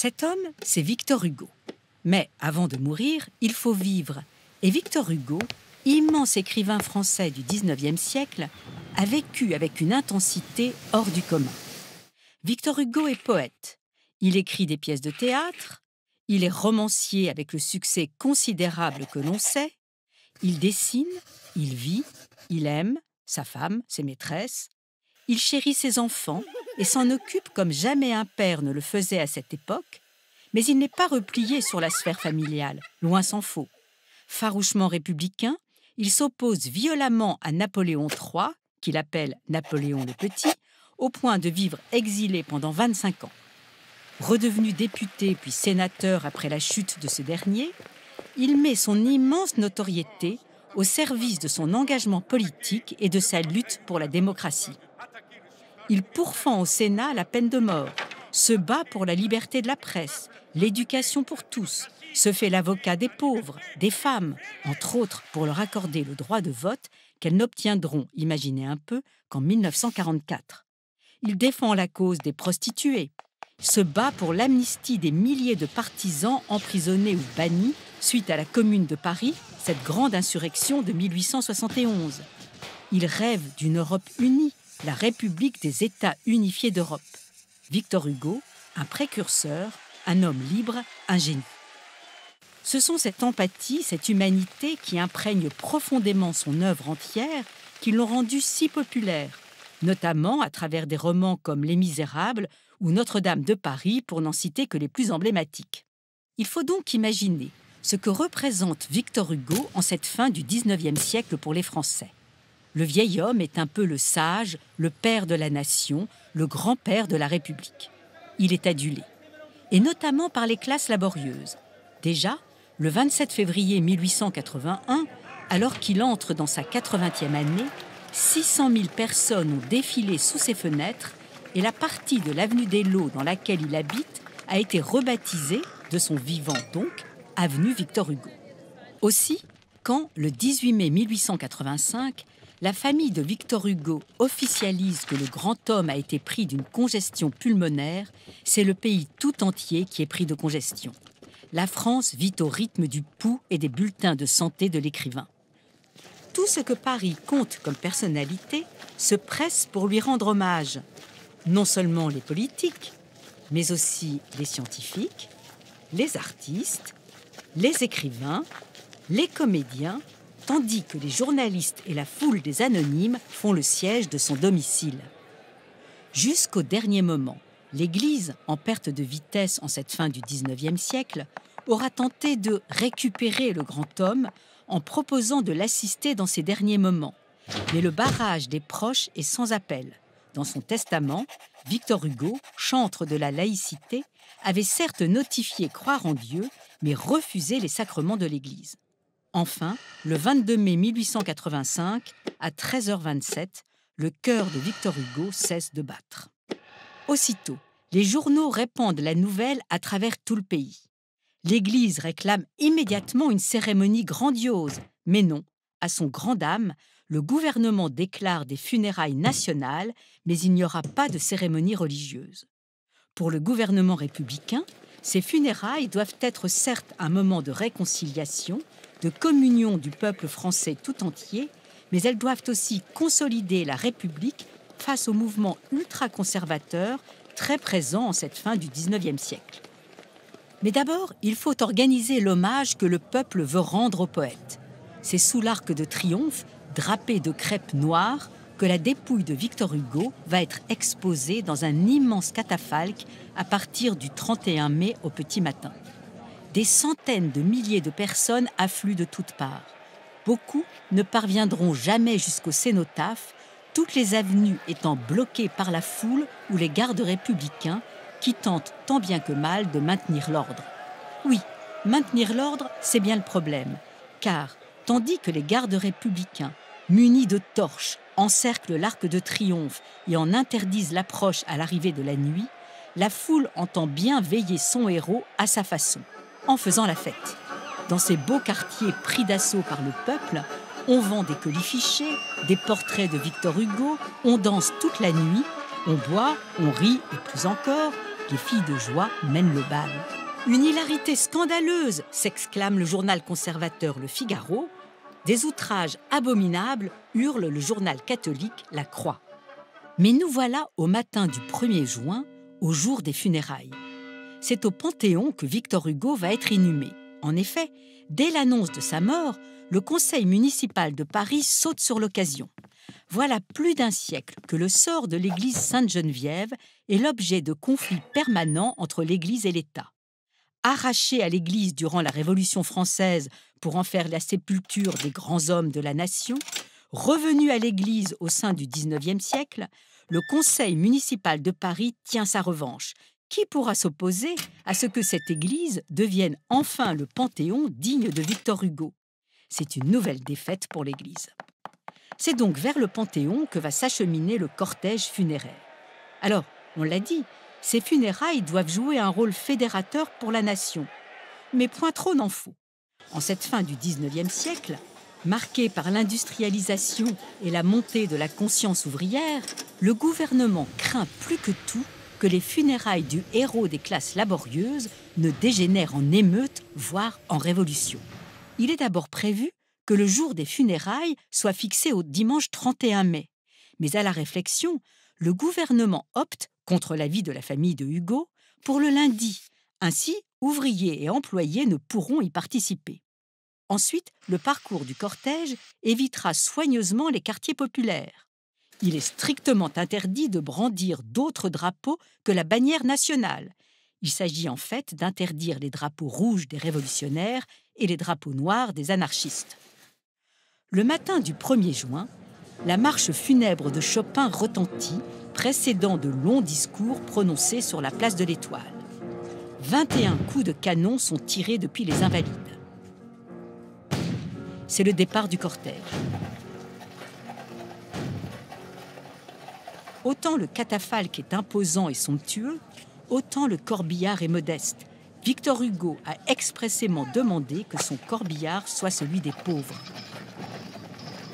Cet homme, c'est Victor Hugo. Mais avant de mourir, il faut vivre. Et Victor Hugo, immense écrivain français du XIXe siècle, a vécu avec une intensité hors du commun. Victor Hugo est poète. Il écrit des pièces de théâtre. Il est romancier avec le succès considérable que l'on sait. Il dessine, il vit, il aime sa femme, ses maîtresses. Il chérit ses enfants et s'en occupe comme jamais un père ne le faisait à cette époque. Mais il n'est pas replié sur la sphère familiale, loin s'en faut. Farouchement républicain, il s'oppose violemment à Napoléon III, qu'il appelle Napoléon le Petit, au point de vivre exilé pendant 25 ans. Redevenu député puis sénateur après la chute de ce dernier, il met son immense notoriété au service de son engagement politique et de sa lutte pour la démocratie. Il pourfend au Sénat la peine de mort, se bat pour la liberté de la presse, l'éducation pour tous, se fait l'avocat des pauvres, des femmes, entre autres pour leur accorder le droit de vote qu'elles n'obtiendront, imaginez un peu, qu'en 1944. Il défend la cause des prostituées, se bat pour l'amnistie des milliers de partisans emprisonnés ou bannis suite à la Commune de Paris, cette grande insurrection de 1871. Il rêve d'une Europe unie, la République des États unifiés d'Europe. Victor Hugo, un précurseur, un homme libre, un génie. Ce sont cette empathie, cette humanité qui imprègnent profondément son œuvre entière qui l'ont rendu si populaire, notamment à travers des romans comme Les Misérables ou Notre-Dame de Paris, pour n'en citer que les plus emblématiques. Il faut donc imaginer ce que représente Victor Hugo en cette fin du XIXe siècle pour les Français. Le vieil homme est un peu le sage, le père de la nation, le grand-père de la République. Il est adulé, et notamment par les classes laborieuses. Déjà, le 27 février 1881, alors qu'il entre dans sa 80e année, 600 000 personnes ont défilé sous ses fenêtres et la partie de l'avenue des Lots dans laquelle il habite a été rebaptisée, de son vivant donc, avenue Victor Hugo. Aussi, quand, le 18 mai 1885, la famille de Victor Hugo officialise que le grand homme a été pris d'une congestion pulmonaire, c'est le pays tout entier qui est pris de congestion. La France vit au rythme du pouls et des bulletins de santé de l'écrivain. Tout ce que Paris compte comme personnalité se presse pour lui rendre hommage. Non seulement les politiques, mais aussi les scientifiques, les artistes, les écrivains, les comédiens, tandis que les journalistes et la foule des anonymes font le siège de son domicile. Jusqu'au dernier moment, l'Église, en perte de vitesse en cette fin du XIXe siècle, aura tenté de récupérer le grand homme en proposant de l'assister dans ses derniers moments. Mais le barrage des proches est sans appel. Dans son testament, Victor Hugo, chantre de la laïcité, avait certes notifié croire en Dieu, mais refusé les sacrements de l'Église. Enfin, le 22 mai 1885, à 13h27, le cœur de Victor Hugo cesse de battre. Aussitôt, les journaux répandent la nouvelle à travers tout le pays. L'Église réclame immédiatement une cérémonie grandiose, mais non, à son grand dam, le gouvernement déclare des funérailles nationales, mais il n'y aura pas de cérémonie religieuse. Pour le gouvernement républicain, ces funérailles doivent être certes un moment de réconciliation, de communion du peuple français tout entier, mais elles doivent aussi consolider la République face au mouvement ultra-conservateur très présent en cette fin du XIXe siècle. Mais d'abord, il faut organiser l'hommage que le peuple veut rendre au poète. C'est sous l'Arc de Triomphe, drapé de crêpe noire, que la dépouille de Victor Hugo va être exposée dans un immense catafalque à partir du 31 mai au petit matin. Des centaines de milliers de personnes affluent de toutes parts. Beaucoup ne parviendront jamais jusqu'au cénotaphe, toutes les avenues étant bloquées par la foule ou les gardes républicains qui tentent tant bien que mal de maintenir l'ordre. Oui, maintenir l'ordre, c'est bien le problème, car tandis que les gardes républicains, munis de torches, encerclent l'Arc de Triomphe et en interdisent l'approche à l'arrivée de la nuit, la foule entend bien veiller son héros à sa façon, en faisant la fête. Dans ces beaux quartiers pris d'assaut par le peuple, on vend des colifichets, des portraits de Victor Hugo, on danse toute la nuit, on boit, on rit et plus encore, les filles de joie mènent le bal. Une hilarité scandaleuse, s'exclame le journal conservateur Le Figaro. Des outrages abominables, hurle le journal catholique La Croix. Mais nous voilà au matin du 1er juin, au jour des funérailles. C'est au Panthéon que Victor Hugo va être inhumé. En effet, dès l'annonce de sa mort, le conseil municipal de Paris saute sur l'occasion. Voilà plus d'un siècle que le sort de l'église Sainte-Geneviève est l'objet de conflits permanents entre l'église et l'État. Arraché à l'église durant la Révolution française pour en faire la sépulture des grands hommes de la nation, revenu à l'église au sein du XIXe siècle, le conseil municipal de Paris tient sa revanche. Qui pourra s'opposer à ce que cette église devienne enfin le Panthéon digne de Victor Hugo? C'est une nouvelle défaite pour l'église. C'est donc vers le Panthéon que va s'acheminer le cortège funéraire. Alors, on l'a dit, ces funérailles doivent jouer un rôle fédérateur pour la nation. Mais point trop n'en faut. En cette fin du XIXe siècle, marquée par l'industrialisation et la montée de la conscience ouvrière, le gouvernement craint plus que tout que les funérailles du héros des classes laborieuses ne dégénèrent en émeute, voire en révolution. Il est d'abord prévu que le jour des funérailles soit fixé au dimanche 31 mai. Mais à la réflexion, le gouvernement opte, contre l'avis de la famille de Hugo, pour le lundi. Ainsi, ouvriers et employés ne pourront y participer. Ensuite, le parcours du cortège évitera soigneusement les quartiers populaires. Il est strictement interdit de brandir d'autres drapeaux que la bannière nationale. Il s'agit en fait d'interdire les drapeaux rouges des révolutionnaires et les drapeaux noirs des anarchistes. Le matin du 1er juin, la marche funèbre de Chopin retentit, précédant de longs discours prononcés sur la place de l'Étoile. 21 coups de canon sont tirés depuis les Invalides. C'est le départ du cortège. Autant le catafalque est imposant et somptueux, autant le corbillard est modeste. Victor Hugo a expressément demandé que son corbillard soit celui des pauvres.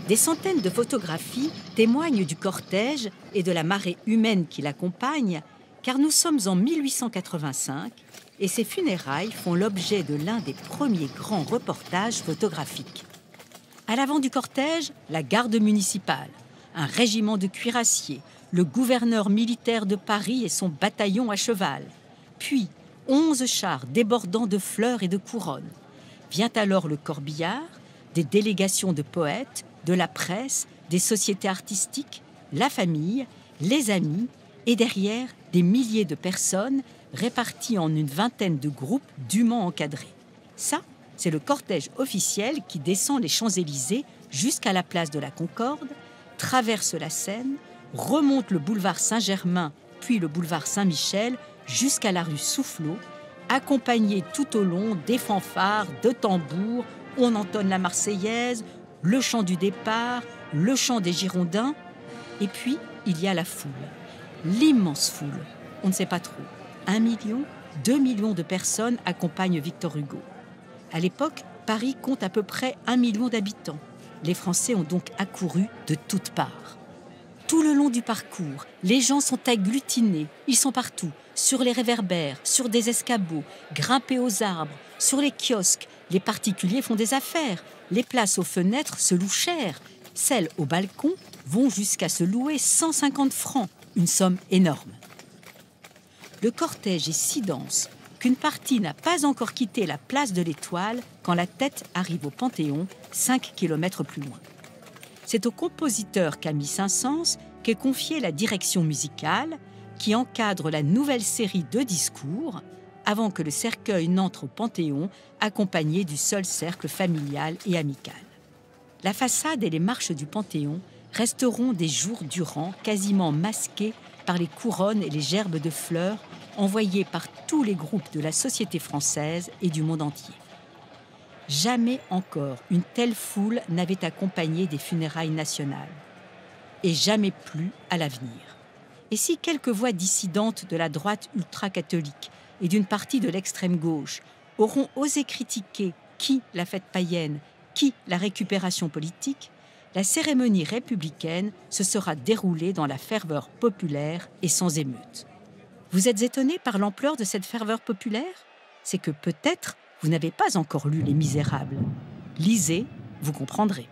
Des centaines de photographies témoignent du cortège et de la marée humaine qui l'accompagne, car nous sommes en 1885 et ces funérailles font l'objet de l'un des premiers grands reportages photographiques. À l'avant du cortège, la garde municipale, un régiment de cuirassiers, le gouverneur militaire de Paris et son bataillon à cheval, puis 11 chars débordant de fleurs et de couronnes. Vient alors le corbillard, des délégations de poètes, de la presse, des sociétés artistiques, la famille, les amis, et derrière, des milliers de personnes réparties en une vingtaine de groupes dûment encadrés. Ça, c'est le cortège officiel qui descend les Champs-Élysées jusqu'à la place de la Concorde, traverse la Seine, remonte le boulevard Saint-Germain, puis le boulevard Saint-Michel, jusqu'à la rue Soufflot, accompagné tout au long des fanfares, de tambours, on entonne la Marseillaise, le chant du départ, le chant des Girondins, et puis il y a la foule, l'immense foule, on ne sait pas trop, 1 million, 2 millions de personnes accompagnent Victor Hugo. À l'époque, Paris compte à peu près 1 million d'habitants. Les Français ont donc accouru de toutes parts. Tout le long du parcours, les gens sont agglutinés, ils sont partout, sur les réverbères, sur des escabeaux, grimpés aux arbres, sur les kiosques. Les particuliers font des affaires, les places aux fenêtres se louent cher, celles au balcon vont jusqu'à se louer 150 francs, une somme énorme. Le cortège est si dense qu'une partie n'a pas encore quitté la place de l'Étoile quand la tête arrive au Panthéon, 5 kilomètres plus loin. C'est au compositeur Camille Saint-Saëns qu'est confiée la direction musicale qui encadre la nouvelle série de discours avant que le cercueil n'entre au Panthéon accompagné du seul cercle familial et amical. La façade et les marches du Panthéon resteront des jours durant quasiment masquées par les couronnes et les gerbes de fleurs envoyées par tous les groupes de la société française et du monde entier. Jamais encore une telle foule n'avait accompagné des funérailles nationales. Et jamais plus à l'avenir. Et si quelques voix dissidentes de la droite ultra-catholique et d'une partie de l'extrême gauche auront osé critiquer qui la fête païenne, qui la récupération politique, la cérémonie républicaine se sera déroulée dans la ferveur populaire et sans émeute. Vous êtes étonné par l'ampleur de cette ferveur populaire? C'est que peut-être vous n'avez pas encore lu Les Misérables. Lisez, vous comprendrez.